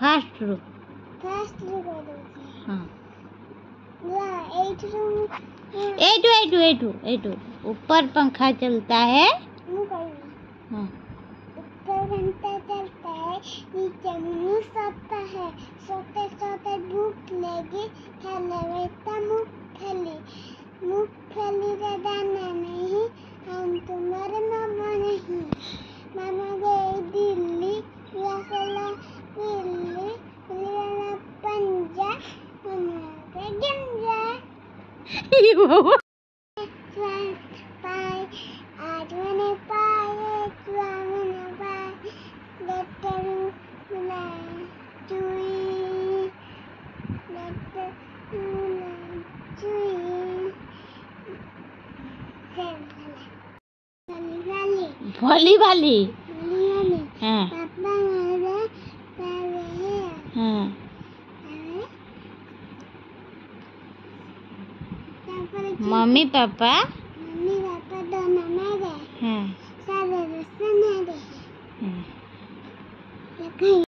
Fast रो। हाँ एटू ऊपर पंखा चलता है। हाँ ऊपर पंखा चलता है, नीचे मुंह सोता है, सोते सोते भूख लगी, खाने बैठा मूंगफली का दाना नहीं, हम तुम्हारे मामा नहीं। मामा गए दिल्ली, रसला दिल्ली, लिया पंजा, मामा के गंजा। पाए आज मैंने पाए, मैंने पाए, डॉक्टर बुलाए चुई, डॉक्टर बुलाए चुई। भोली वाली। हाँ पापा मेरे प्यारे हैं। हाँ मम्मी पापा दोनों मेरे। हाँ